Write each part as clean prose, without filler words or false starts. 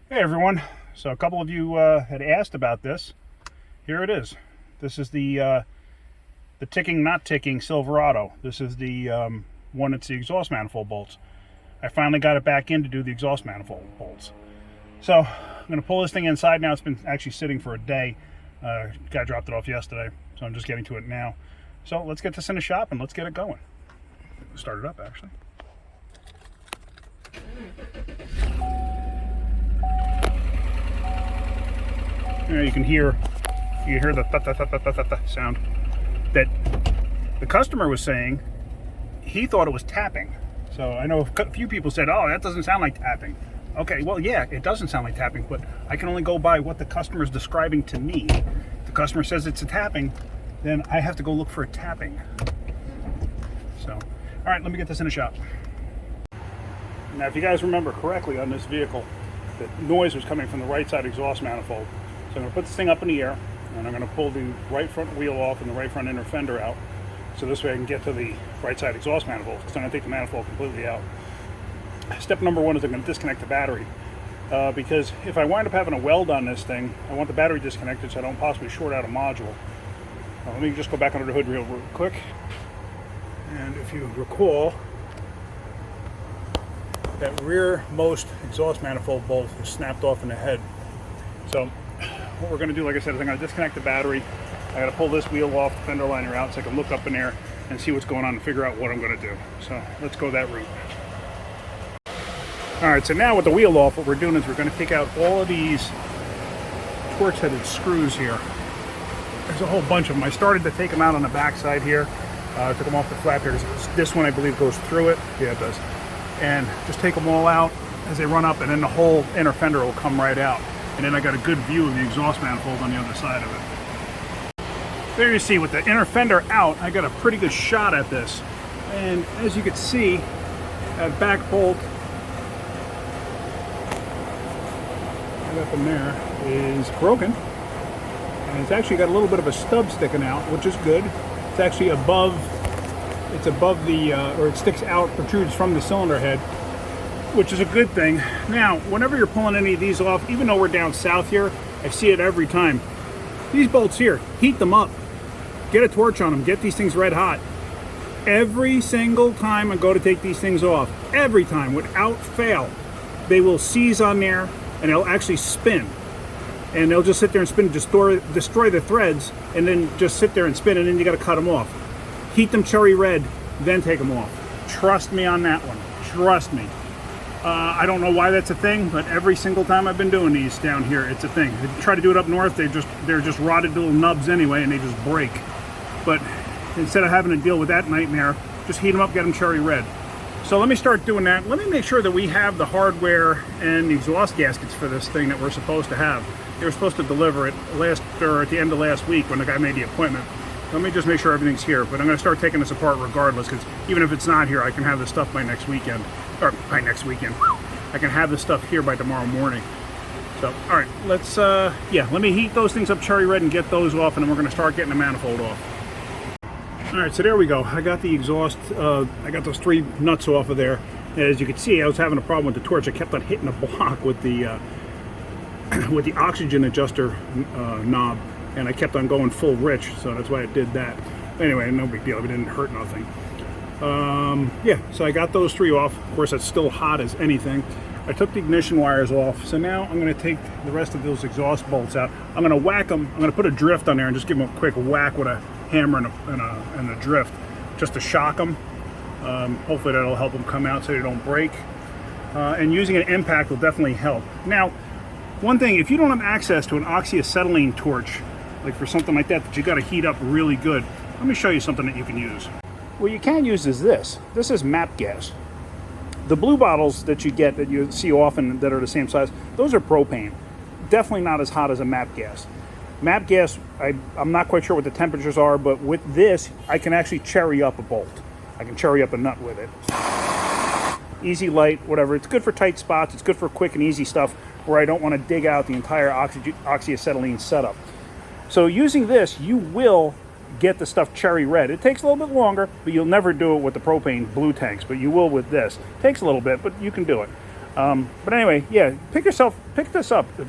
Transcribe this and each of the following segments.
Hey everyone, so a couple of you had asked about this. Here it is. This is the ticking, not ticking Silverado. This is the one that's the exhaust manifold bolts. I finally got it back in to do the exhaust manifold bolts. So I'm going to pull this thing inside now. It's been actually sitting for a day. Guy dropped it off yesterday, so I'm just getting to it now. So let's get this in the shop and let's get it going. Start it up actually. You can hear the sound that the customer was saying. He thought it was tapping. So I know a few people said, "Oh, that doesn't sound like tapping." Okay, well, yeah, it doesn't sound like tapping, but I can only go by what the customer is describing to me. If the customer says it's a tapping, then I have to go look for a tapping. So, all right, let me get this in the shop. Now, if you guys remember correctly on this vehicle, the noise was coming from the right side exhaust manifold. So I'm going to put this thing up in the air, and I'm going to pull the right front wheel off and the right front inner fender out. So this way I can get to the right side exhaust manifold, because I'm going to take the manifold completely out. Step number one is I'm going to disconnect the battery. Because if I wind up having a weld on this thing, I want the battery disconnected so I don't possibly short out a module. Let me just go back under the hood real quick. And if you recall, that rearmost exhaust manifold bolt is snapped off in the head. So what we're going to do, like I said, is I'm going to disconnect the battery. I got to pull this wheel off, the fender liner out, so I can look up in there and see what's going on and figure out what I'm going to do. So let's go that route. All right, so now with the wheel off, what we're doing is we're going to take out all of these torch-headed screws here. There's a whole bunch of them. I started to take them out on the back side here. Took them off the flap here. This one, I believe, goes through it. Yeah, it does. And just take them all out as they run up, and then the whole inner fender will come right out. And then I got a good view of the exhaust manifold on the other side of it. There you see, with the inner fender out, I got a pretty good shot at this. And as you can see, that back bolt up in there is broken. And it's actually got a little bit of a stub sticking out, which is good. It's actually above the, or it sticks out, protrudes from the cylinder head, which is a good thing. Now, whenever you're pulling any of these off, even though we're down south here, I see it every time. These bolts here, heat them up. Get a torch on them, get these things red hot. Every single time I go to take these things off, every time, without fail, they will seize on there and they'll actually spin. And they'll just sit there and spin, destroy the threads, and then just sit there and spin, and then you got to cut them off. Heat them cherry red, then take them off. Trust me on that one. Trust me. I don't know why that's a thing, but every single time I've been doing these down here, it's a thing. If you try to do it up north, they're just rotted little nubs anyway, and they just break. But instead of having to deal with that nightmare, just heat them up, get them cherry red. So let me start doing that. Let me make sure that we have the hardware and the exhaust gaskets for this thing that we're supposed to have. They were supposed to deliver it at the end of last week when the guy made the appointment. Let me just make sure everything's here. But I'm going to start taking this apart regardless, because even if it's not here, I can have this stuff by next weekend. Or by next weekend. I can have this stuff here by tomorrow morning. So, all right, let me heat those things up cherry red and get those off, and then we're going to start getting the manifold off. All right, so there we go. I got the exhaust, I got those three nuts off of there. As you can see, I was having a problem with the torch. I kept on hitting the block with the oxygen adjuster knob, and I kept on going full rich, so that's why I did that. Anyway, no big deal. It didn't hurt nothing. Yeah, so I got those three off. Of course, it's still hot as anything. I took the ignition wires off, so now I'm going to take the rest of those exhaust bolts out. I'm going to whack them. I'm going to put a drift on there and just give them a quick whack with a hammer and a drift, just to shock them. Hopefully that'll help them come out so they don't break. And using an impact will definitely help. Now, one thing, if you don't have access to an oxyacetylene torch, like for something like that you got to heat up really good, let me show you something that you can use. What you can use is this. This is MAP gas. The blue bottles that you get, that you see often that are the same size, those are propane. Definitely not as hot as a MAP gas. MAP gas, I'm not quite sure what the temperatures are, but with this, I can actually cherry up a bolt. I can cherry up a nut with it. Easy, light, whatever. It's good for tight spots. It's good for quick and easy stuff where I don't want to dig out the entire oxyacetylene setup. So using this, you will get the stuff cherry red. It takes a little bit longer, but you'll never do it with the propane blue tanks, but you will with this. It takes a little bit, but you can do it. But anyway, yeah, pick this up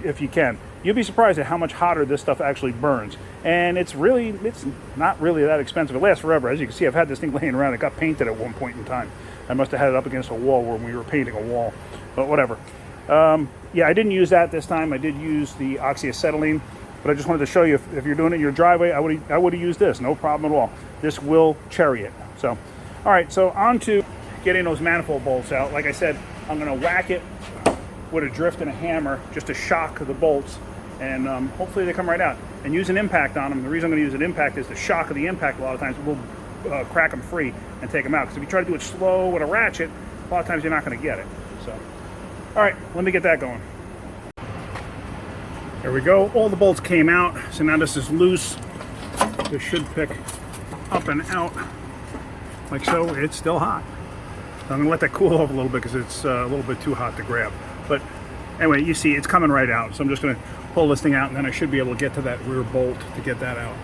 if you can. You'll be surprised at how much hotter this stuff actually burns. And it's not really that expensive. It lasts forever. As you can see, I've had this thing laying around. It got painted at one point in time. I must have had it up against a wall when we were painting a wall, but whatever. Yeah, I didn't use that this time. I did use the oxyacetylene, but I just wanted to show you if you're doing it in your driveway, I would have used this. No problem at all. This will cherry it. So, all right, so on to getting those manifold bolts out. Like I said, I'm going to whack it with a drift and a hammer just to shock the bolts, and hopefully they come right out. And use an impact on them. The reason I'm going to use an impact is the shock of the impact a lot of times will crack them free and take them out. Because if you try to do it slow with a ratchet, a lot of times you're not going to get it. So, all right, let me get that going. There we go. All the bolts came out. So now this is loose. This should pick up and out like so. It's still hot. So I'm going to let that cool off a little bit because it's a little bit too hot to grab. But anyway, you see it's coming right out. So I'm just going to pull this thing out, and then I should be able to get to that rear bolt to get that out.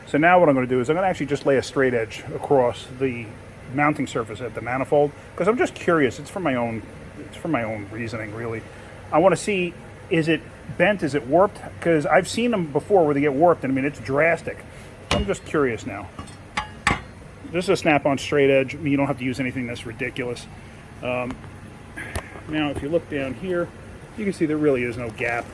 So now what I'm going to do is I'm going to actually just lay a straight edge across the mounting surface at the manifold, because I'm just curious. It's for my own reasoning, really. I want to see, is it bent, is it warped? Because I've seen them before where they get warped, and I mean, it's drastic. I'm just curious now. This is a snap-on straight edge. I mean, you don't have to use anything that's ridiculous. Now, if you look down here, you can see there really is no gap.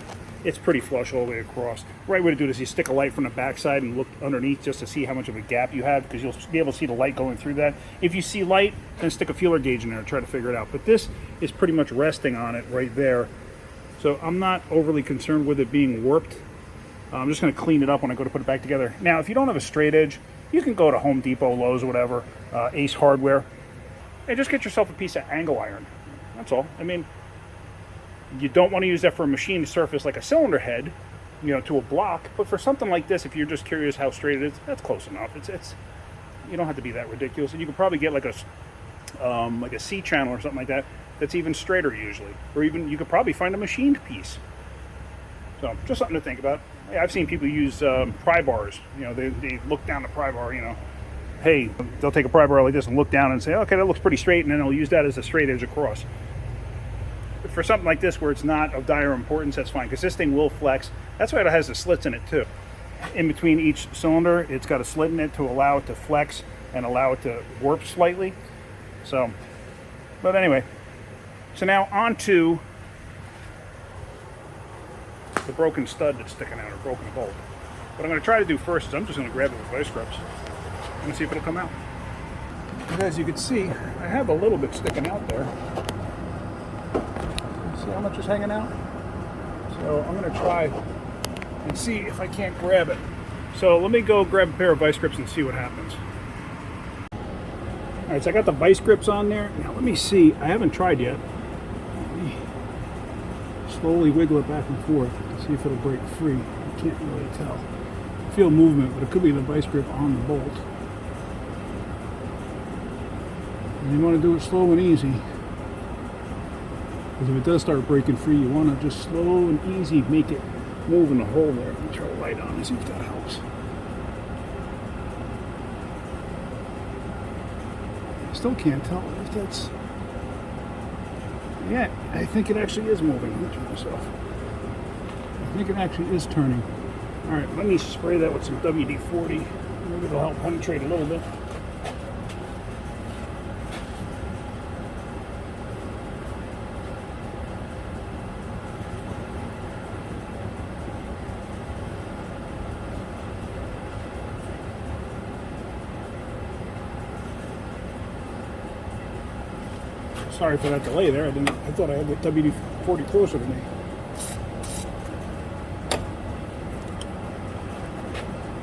It's pretty flush all the way across. The right way to do this is you stick a light from the backside and look underneath just to see how much of a gap you have, because you'll be able to see the light going through that. If you see light, then stick a feeler gauge in there and try to figure it out. But this is pretty much resting on it right there. So I'm not overly concerned with it being warped. I'm just going to clean it up when I go to put it back together. Now, if you don't have a straight edge, you can go to Home Depot, Lowe's, or whatever, Ace Hardware, and just get yourself a piece of angle iron. That's all. I mean, you don't want to use that for a machined surface like a cylinder head, to a block. But for something like this, if you're just curious how straight it is, that's close enough. It's you don't have to be that ridiculous. And you could probably get like a C channel or something like that that's even straighter usually, or even you could probably find a machined piece. So just something to think about. I've seen people use pry bars. They look down the pry bar. Hey, they'll take a pry bar like this and look down and say, okay, that looks pretty straight, and then they'll use that as a straight edge across. For something like this where it's not of dire importance, that's fine, because this thing will flex. That's why it has the slits in it too. In between each cylinder, it's got a slit in it to allow it to flex and allow it to warp slightly. So, but anyway, so now on to the broken stud that's sticking out, or broken bolt. What I'm going to try to do first is I'm just going to grab it with vice grips and see if it'll come out. And as you can see, I have a little bit sticking out there. See how much is hanging out? So I'm going to try and see if I can't grab it. So let me go grab a pair of vice grips and see what happens. All right, so I got the vice grips on there. Now let me see. I haven't tried yet. Let me slowly wiggle it back and forth to see if it'll break free. I can't really tell. I feel movement, but it could be the vice grip on the bolt. And you want to do it slow and easy. Because if it does start breaking free, you want to just slow and easy make it move in the hole there. Let me turn the light on and see if that helps. I still can't tell if that's... Yeah, I think it actually is moving. Let me turn this off. I think it actually is turning. Alright, let me spray that with some WD-40. Maybe it'll help penetrate a little bit. Sorry for that delay there. I thought I had the WD-40 closer to me.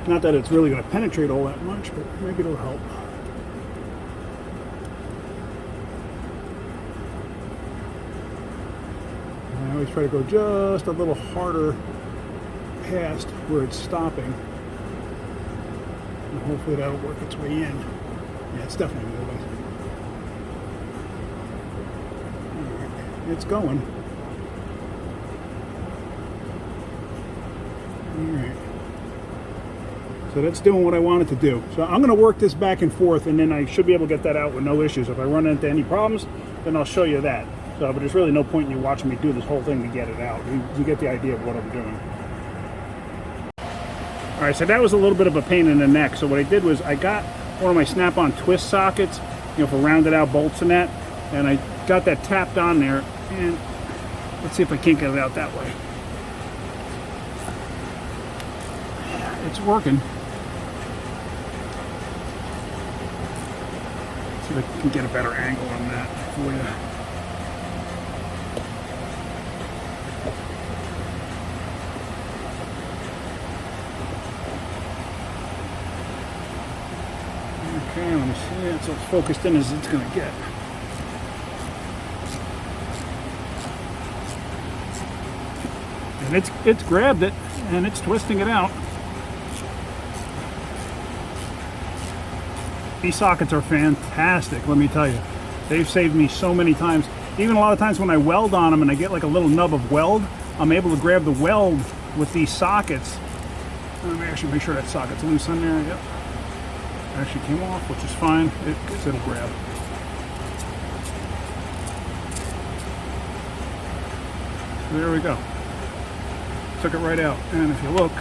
Not that it's really going to penetrate all that much, but maybe it'll help. I always try to go just a little harder past where it's stopping. And hopefully that'll work its way in. Yeah, it's definitely moving. It's going. Alright. So that's doing what I wanted to do. So I'm going to work this back and forth, and then I should be able to get that out with no issues. If I run into any problems, then I'll show you that. So, but there's really no point in you watching me do this whole thing to get it out. You get the idea of what I'm doing. All right, so that was a little bit of a pain in the neck. So what I did was I got one of my snap-on twist sockets, you know, for rounded out bolts and that, and I got that tapped on there, and let's see if I can't get it out that way. It's working. Let's see if I can get a better angle on that for you. Okay, let me see it. So it's focused in as it's going to get. And it's grabbed it, and it's twisting it out. These sockets are fantastic, let me tell you. They've saved me so many times. Even a lot of times when I weld on them and I get like a little nub of weld, I'm able to grab the weld with these sockets. Let me actually make sure that socket's loose on there. Yep. Actually came off, which is fine. It'll grab. There we go. Took it right out. And if you look,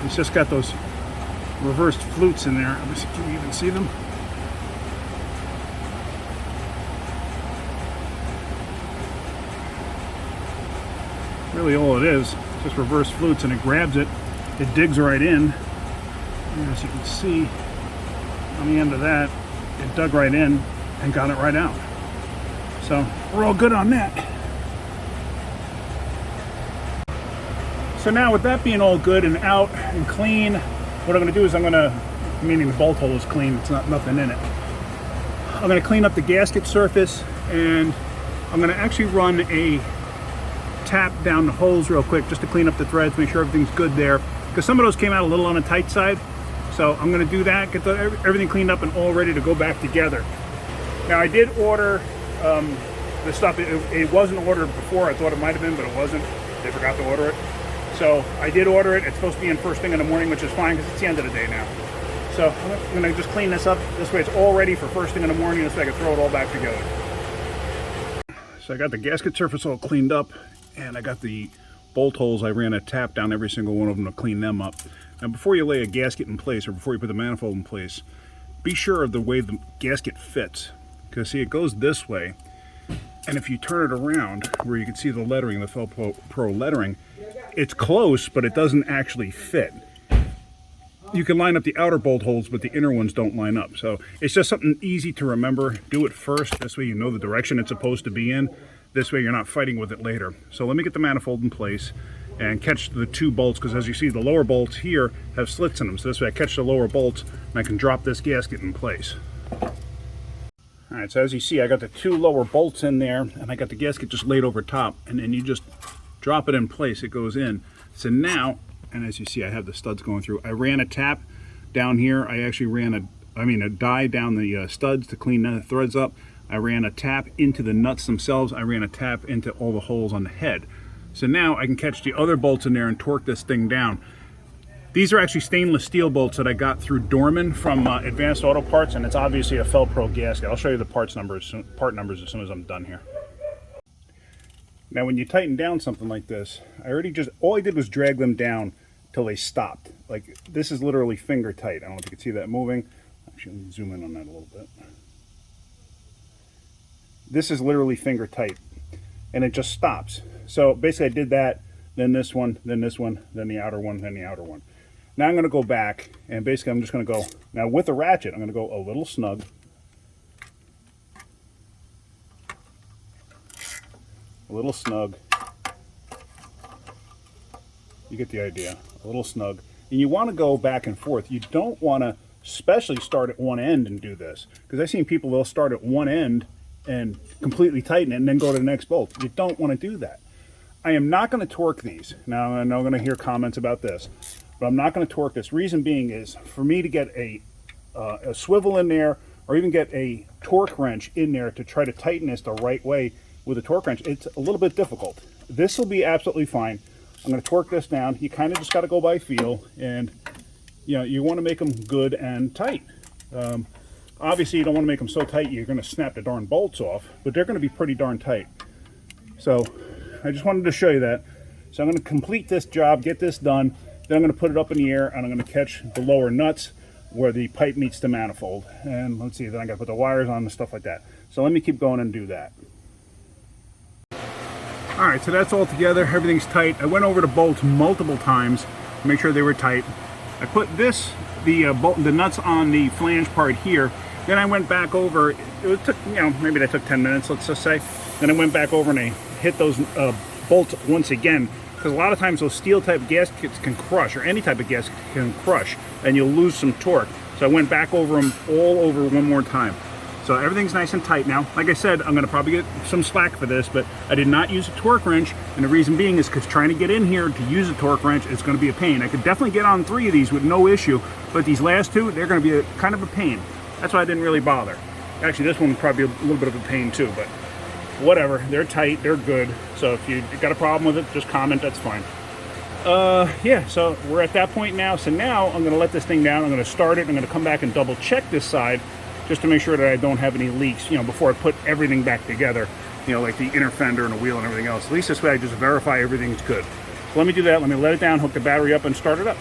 it's just got those reversed flutes in there. Let me see, can you even see them? Really all it is, just reverse flutes, and it grabs it. It digs right in. And as you can see, on the end of that, it dug right in and got it right out. So we're all good on that. So now with that being all good and out and clean, what I'm going to do is meaning the bolt hole is clean, it's not nothing in it. I'm going to clean up the gasket surface, and I'm going to actually run a tap down the holes real quick just to clean up the threads, make sure everything's good there. Because some of those came out a little on the tight side. So I'm going to do that, get everything cleaned up and all ready to go back together. Now I did order the stuff. It wasn't ordered before. I thought it might have been, but it wasn't. They forgot to order it. So I did order it. It's supposed to be in first thing in the morning, which is fine because it's the end of the day now. So I'm going to just clean this up. This way it's all ready for first thing in the morning. This way I can throw it all back together. So I got the gasket surface all cleaned up, and I got the bolt holes. I ran a tap down every single one of them to clean them up. Now before you lay a gasket in place, or before you put the manifold in place, be sure of the way the gasket fits. Because see, it goes this way, and if you turn it around where you can see the lettering, the Felpro lettering, it's close, but it doesn't actually fit. You can line up the outer bolt holes, but the inner ones don't line up. So it's just something easy to remember. Do it first. This way you know the direction it's supposed to be in. This way you're not fighting with it later. So let me get the manifold in place and catch the two bolts, because as you see, the lower bolts here have slits in them. So this way I catch the lower bolts and I can drop this gasket in place. All right, so as you see, I got the two lower bolts in there, and I got the gasket just laid over top, and then you just drop it in place, it goes in. So now, and as you see, I have the studs going through. I ran a tap down here. I actually ran a die down the studs to clean the threads up. I ran a tap into the nuts themselves. I ran a tap into all the holes on the head. So now I can catch the other bolts in there and torque this thing down. These are actually stainless steel bolts that I got through Dorman from Advanced Auto Parts, and it's obviously a Felpro gasket. I'll show you the part numbers as soon as I'm done here. Now when you tighten down something like this, all I did was drag them down till they stopped. Like, this is literally finger tight. I don't know if you can see that moving. Actually, let me zoom in on that a little bit. This is literally finger tight, and it just stops. So basically I did that, then this one, then this one, then the outer one, then the outer one. Now I'm going to go back, and basically I'm just going to go, now with the ratchet, I'm going to go a little snug. A little snug. You get the idea. A little snug. And you want to go back and forth. You don't want to especially start at one end and do this. Because I've seen people, they'll start at one end and completely tighten it and then go to the next bolt. You don't want to do that. I am not going to torque these. Now I know I'm going to hear comments about this, but I'm not going to torque this. Reason being is for me to get a swivel in there, or even get a torque wrench in there to try to tighten this the right way with a torque wrench, it's a little bit difficult. This will be absolutely fine. I'm going to torque this down. You kind of just got to go by feel, and you know, you want to make them good and tight. Obviously, you don't want to make them so tight you're going to snap the darn bolts off, but they're going to be pretty darn tight. So I just wanted to show you that. So I'm going to complete this job, get this done, then I'm going to put it up in the air, and I'm going to catch the lower nuts where the pipe meets the manifold. And let's see, then I got to put the wires on and stuff like that. So let me keep going and do that. All right, so that's all together. Everything's tight. I went over the bolts multiple times to make sure they were tight. I put the nuts on the flange part here. Then I went back over. It took, maybe that took 10 minutes, let's just say. Then I went back over and I hit those bolts once again, because a lot of times those steel type gaskets can crush, or any type of gasket can crush, and you'll lose some torque. So I went back over them all over one more time. So everything's nice and tight now. Like I said, I'm going to probably get some slack for this, but I did not use a torque wrench, and the reason being is because trying to get in here to use a torque wrench is going to be a pain. I could definitely get on 3 of these with no issue, but these last 2, they're going to be kind of a pain. That's why I didn't really bother. Actually, this one would probably be a little bit of a pain too, but whatever. They're tight, they're good. So if you got a problem with it, just comment, that's fine. Yeah, so we're at that point now. So now I'm going to let this thing down. I'm going to start it. I'm going to come back and double check this side just to make sure that I don't have any leaks, before I put everything back together, like the inner fender and the wheel and everything else. At least this way I just verify everything's good. So let me do that. Let me let it down, hook the battery up, and start it up.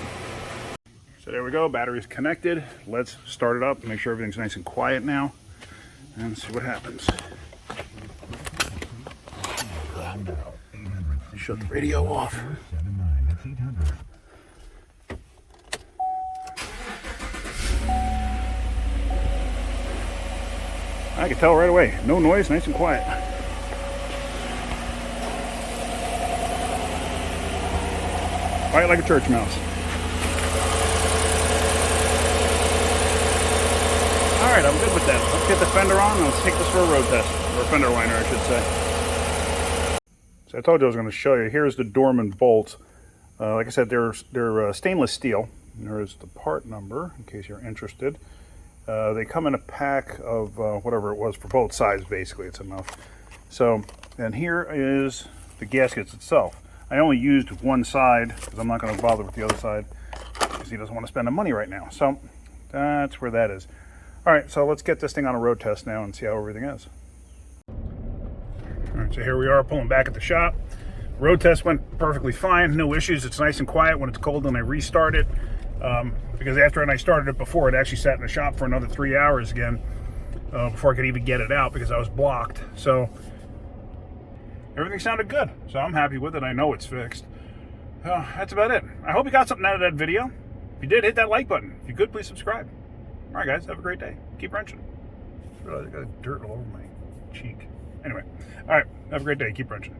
So there we go. Battery's connected. Let's start it up. Make sure everything's nice and quiet now, and see what happens. Shut the radio off. I can tell right away. No noise, nice and quiet. Quiet like a church mouse. Alright, I'm good with that. Let's get the fender on and let's take this for a road test. Or a fender liner, I should say. So I told you I was going to show you. Here's the Dorman bolts. Like I said, they're stainless steel. There's the part number, in case you're interested. They come in a pack of whatever it was for both sides, basically. It's enough. So, and here is the gaskets itself. I only used one side because I'm not going to bother with the other side because he doesn't want to spend the money right now. So that's where that is. All right, so let's get this thing on a road test now and see how everything is. All right, so here we are pulling back at the shop. Road test went perfectly fine, no issues. It's nice and quiet when it's cold and I restart it. Because after I started it before, it actually sat in the shop for another 3 hours again before I could even get it out because I was blocked. So everything sounded good. So I'm happy with it. I know it's fixed. That's about it. I hope you got something out of that video. If you did, hit that like button. If you could, please subscribe. All right, guys, have a great day. Keep wrenching. I got dirt all over my cheek. Anyway, all right, have a great day. Keep wrenching.